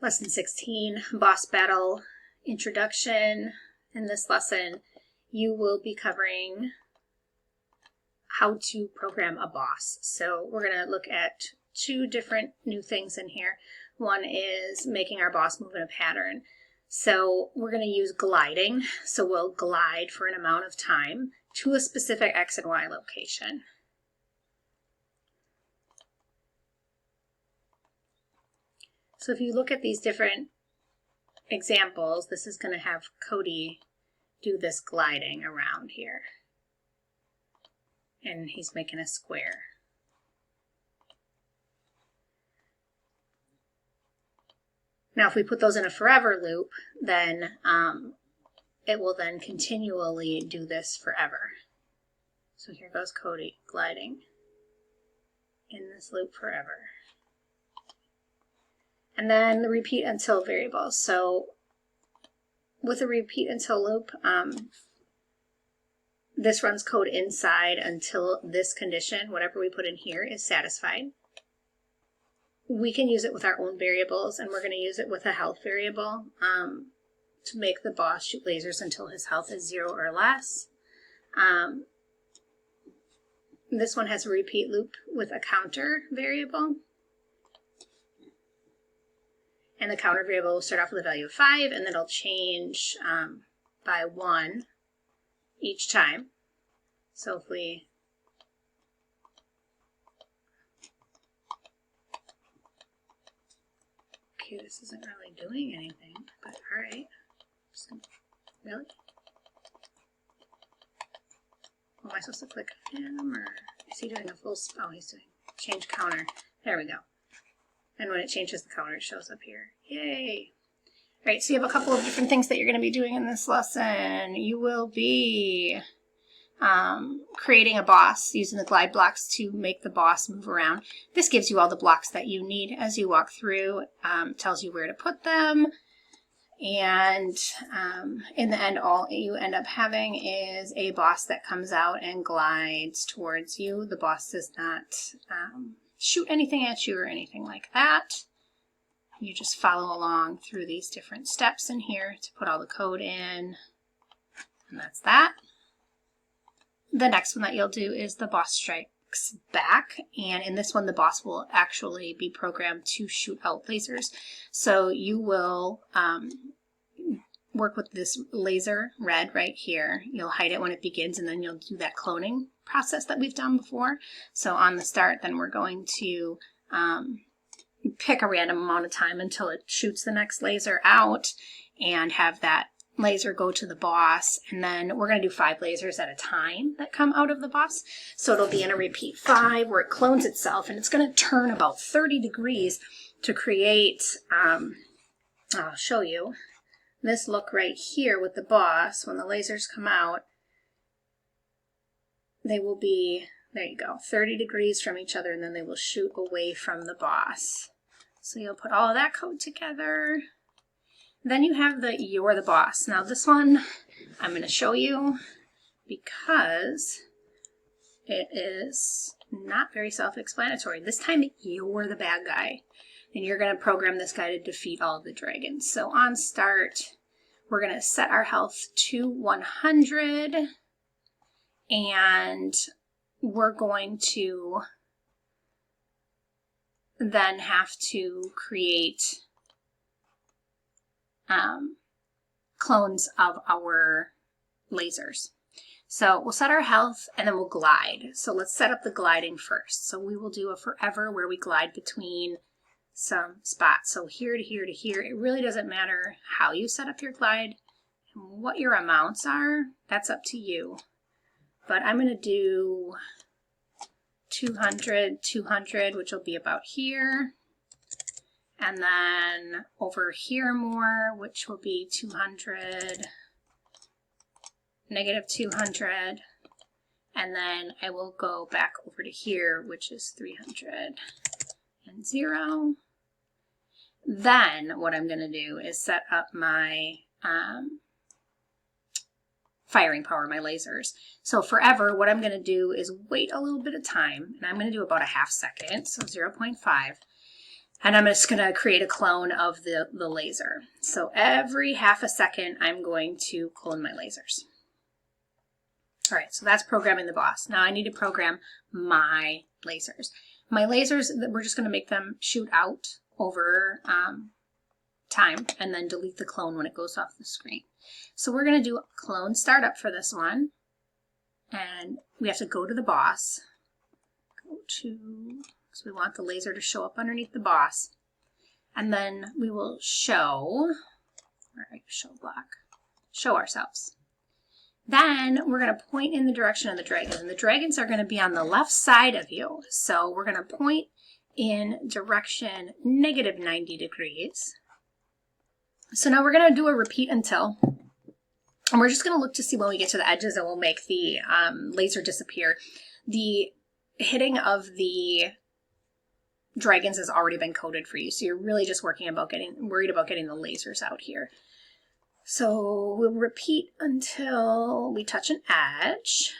Lesson 16, Boss Battle Introduction. In this lesson, you will be covering how to program a boss. So we're going to look at two different new things in here. One is making our boss move in a pattern. So we're going to use gliding. So we'll glide for an amount of time to a specific X and Y location. So if you look at these different examples, this is going to have Cody do this gliding around here. And he's making a square. Now if we put those in a forever loop, then it will then continually do this forever. So here goes Cody gliding in this loop forever. And then the repeat until variable. So with a repeat until loop, this runs code inside until this condition, whatever we put in here, is satisfied. We can use it with our own variables, and we're going to use it with a health variable to make the boss shoot lasers until his health is 0 or less. This one has a repeat loop with a counter variable. And the counter variable will start off with a value of 5, and then it'll change by 1 each time. So if we okay, this isn't really doing anything, but all right. Really? Am I supposed to click him, or is he doing a full? Oh, he's doing change counter. There we go. And when it changes the counter, it shows up here. Yay! All right, so you have a couple of different things that you're going to be doing in this lesson. You will be creating a boss using the glide blocks to make the boss move around. This gives you all the blocks that you need as you walk through. Tells you where to put them. And in the end, all you end up having is a boss that comes out and glides towards you. The boss does not shoot anything at you or anything like that. You just follow along through these different steps in here to put all the code in, and that's that. The next one that you'll do is the boss strikes back, and in this one the boss will actually be programmed to shoot out lasers. So you will work with this laser red right here. You'll hide it when it begins, and then you'll do that cloning process that we've done before. So on the start, then we're going to pick a random amount of time until it shoots the next laser out and have that laser go to the boss. And then we're going to do 5 lasers at a time that come out of the boss. So it'll be in a repeat 5 where it clones itself, and it's going to turn about 30 degrees to create, I'll show you, this look right here with the boss. When the lasers come out, they will be, there you go, 30 degrees from each other, and then they will shoot away from the boss. So you'll put all of that code together. Then you have the Youre the Boss. Now this one I'm going to show you because it is not very self-explanatory. This time you're the bad guy, and you're going to program this guy to defeat all of the dragons. So on start, we're going to set our health to 100, and we're going to then have to create clones of our lasers. So we'll set our health, and then we'll glide. So let's set up the gliding first. So we will do a forever where we glide between some spots. So here to here to here. It really doesn't matter how you set up your glide and what your amounts are. That's up to you. But I'm going to do 200, 200, which will be about here. And then over here more, which will be 200, negative 200. And then I will go back over to here, which is 300 and 0. Then what I'm going to do is set up my firing power, my lasers. So forever, what I'm going to do is wait a little bit of time, and I'm going to do about a half second, so 0.5. And I'm just going to create a clone of the laser. So every half a second, I'm going to clone my lasers. All right, so that's programming the boss. Now I need to program my lasers. My lasers, we're just going to make them shoot out over time and then delete the clone when it goes off the screen. So we're going to do clone startup for this one. And we have to go to the boss. Go to, because we want the laser to show up underneath the boss. And then we will show, all right, show block, show ourselves. Then we're going to point in the direction of the dragons. And the dragons are going to be on the left side of you. So we're going to point in direction negative 90 degrees. So now we're going to do a repeat until. And we're just going to look to see when we get to the edges and we'll make the laser disappear. The hitting of the dragons has already been coded for you. So you're really just worried about getting the lasers out here. So we'll repeat until we touch an edge.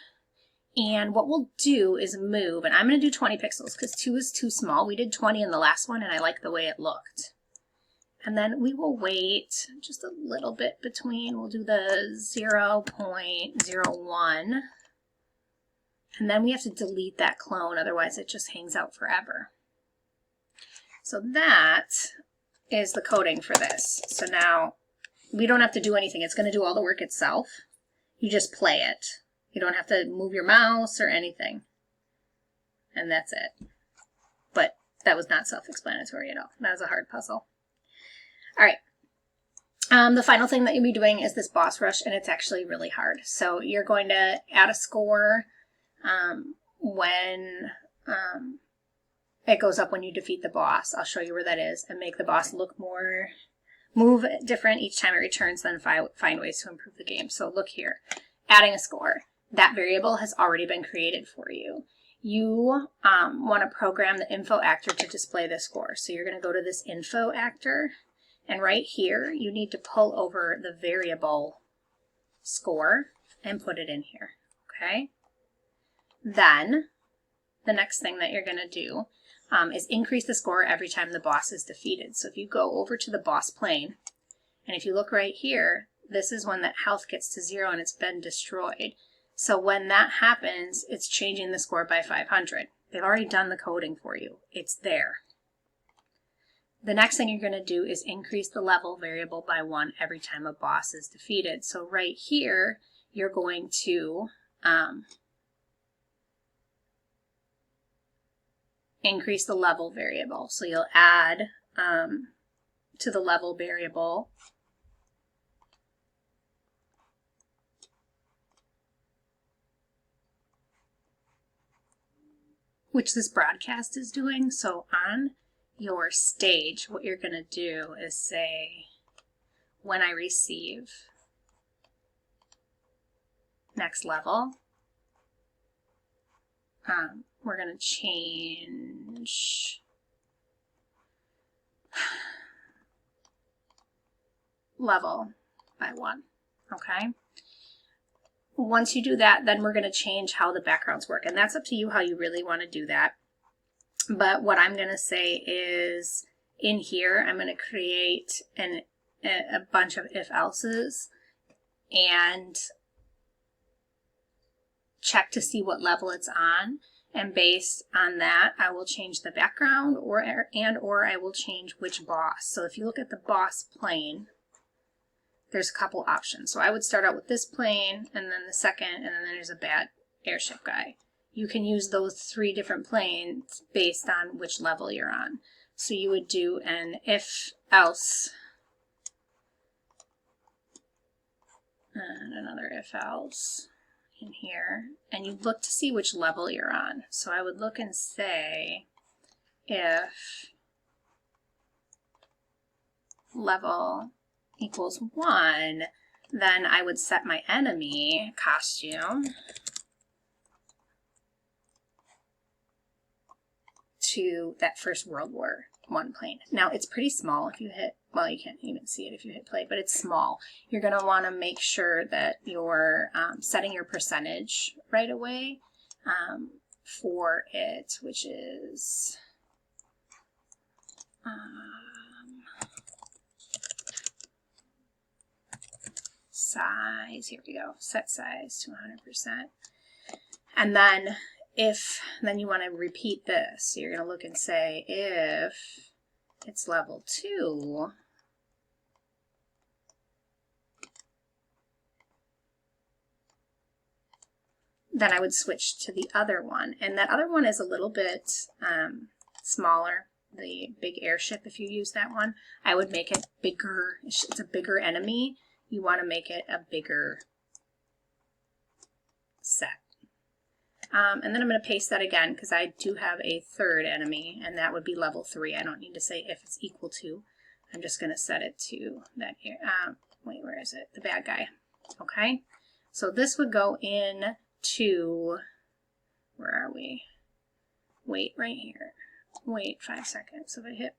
And what we'll do is move, and I'm going to do 20 pixels because 2 is too small. We did 20 in the last one and I like the way it looked. And then we will wait just a little bit between. We'll do the 0.01. And then we have to delete that clone, otherwise it just hangs out forever. So that is the coding for this. So now we don't have to do anything. It's going to do all the work itself. You just play it. You don't have to move your mouse or anything. And that's it. But that was not self-explanatory at all. That was a hard puzzle. All right. The final thing that you'll be doing is this boss rush, and it's actually really hard. So you're going to add a score when it goes up when you defeat the boss. I'll show you where that is, and make the boss move different each time it returns, then find ways to improve the game. So look here, adding a score. That variable has already been created for you. You want to program the info actor to display the score. So you're going to go to this info actor. And right here, you need to pull over the variable score and put it in here, okay? Then, the next thing that you're going to do is increase the score every time the boss is defeated. So if you go over to the boss plane, and if you look right here, this is when that health gets to 0 and it's been destroyed. So when that happens, it's changing the score by 500. They've already done the coding for you. It's there. The next thing you're going to do is increase the level variable by 1 every time a boss is defeated. So right here, you're going to increase the level variable. So you'll add to the level variable which this broadcast is doing. So on your stage, what you're going to do is say, when I receive next level, we're going to change level by 1, okay? Once you do that, then we're going to change how the backgrounds work, and that's up to you how you really want to do that. But what I'm going to say is, in here, I'm going to create a bunch of if-else's and check to see what level it's on. And based on that, I will change the background or I will change which boss. So if you look at the boss plane, there's a couple options. So I would start out with this plane, and then the second, and then there's a bad airship guy. You can use those 3 different planes based on which level you're on. So you would do an if-else and another if-else in here, and you look to see which level you're on. So I would look and say, if level equals 1, then I would set my enemy costume to that first World War I plane. Now it's pretty small if you hit, well, you can't even see it if you hit play, but it's small. You're going to want to make sure that you're setting your percentage right away for it, which is Size, here we go, set size to 100%. And then then you want to repeat this. So you're going to look and say, if it's level 2, then I would switch to the other one. And that other one is a little bit smaller, the big airship. If you use that one, I would make it bigger. It's a bigger enemy. You want to make it a bigger set. And then I'm going to paste that again because I do have a third enemy, and that would be level 3. I don't need to say if it's equal to. I'm just going to set it to that. Wait, where is it? The bad guy. Okay. So this would go in to, where are we? Wait, right here. Wait 5 seconds. So if I hit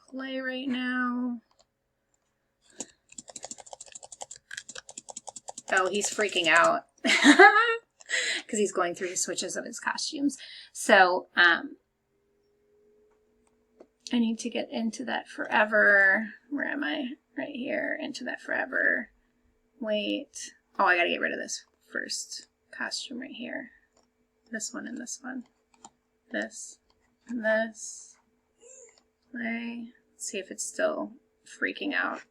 play right now. Oh, he's freaking out. Because he's going through the switches of his costumes. So I need to get into that forever. Where am I? Right here. Into that forever. Wait. Oh, I gotta get rid of this first costume right here. This one and this one. This and this. Play. Let's see if it's still freaking out.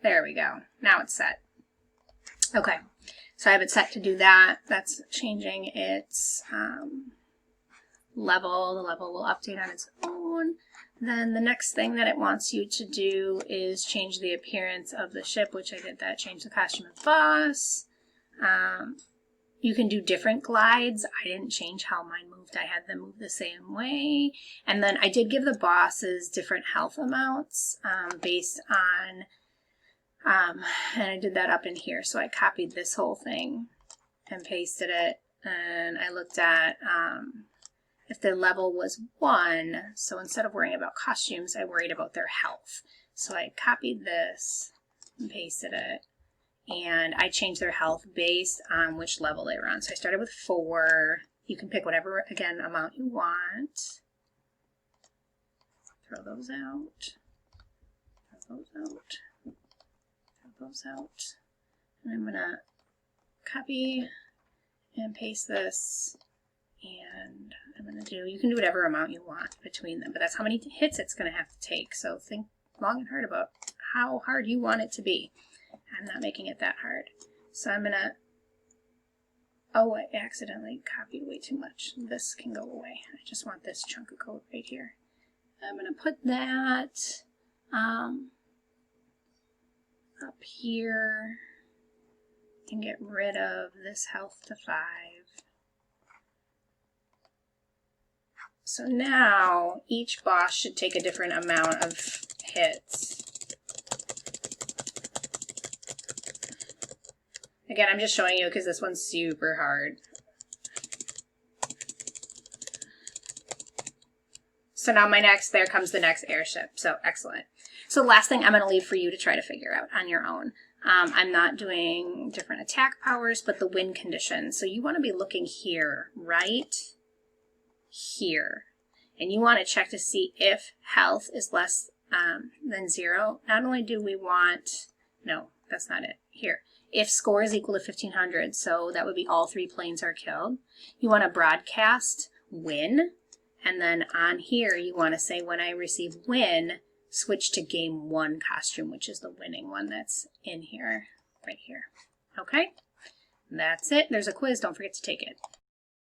There we go. Now it's set. Okay. So I have it set to do that. That's changing its level. The level will update on its own. Then the next thing that it wants you to do is change the appearance of the ship, which I did that. Change the costume of the boss. You can do different glides. I didn't change how mine moved. I had them move the same way. And then I did give the bosses different health amounts based on and I did that up in here. So I copied this whole thing and pasted it. And I looked at if their level was 1. So instead of worrying about costumes, I worried about their health. So I copied this and pasted it. And I changed their health based on which level they were on. So I started with 4. You can pick whatever, again, amount you want. Throw those out. Throw those out. Those out, and I'm gonna copy and paste this, and I'm gonna do, you can do whatever amount you want between them, but that's how many hits it's gonna have to take. So think long and hard about how hard you want it to be. I'm not making it that hard. So I'm gonna, oh, I accidentally copied way too much. This can go away. I just want this chunk of code right here. I'm gonna put that up here and get rid of this health to 5. So now each boss should take a different amount of hits. Again, I'm just showing you because this one's super hard. So now there comes the next airship. So excellent. So last thing I'm going to leave for you to try to figure out on your own. I'm not doing different attack powers, but the win condition. So you want to be looking here, right here. And you want to check to see if health is less than 0. Not only do we want, no, that's not it, here. If score is equal to 1500, so that would be all 3 planes are killed. You want to broadcast win. And then on here, you want to say, when I receive win, switch to game 1 costume, which is the winning one that's in here, right here. Okay? That's it. There's a quiz. Don't forget to take it.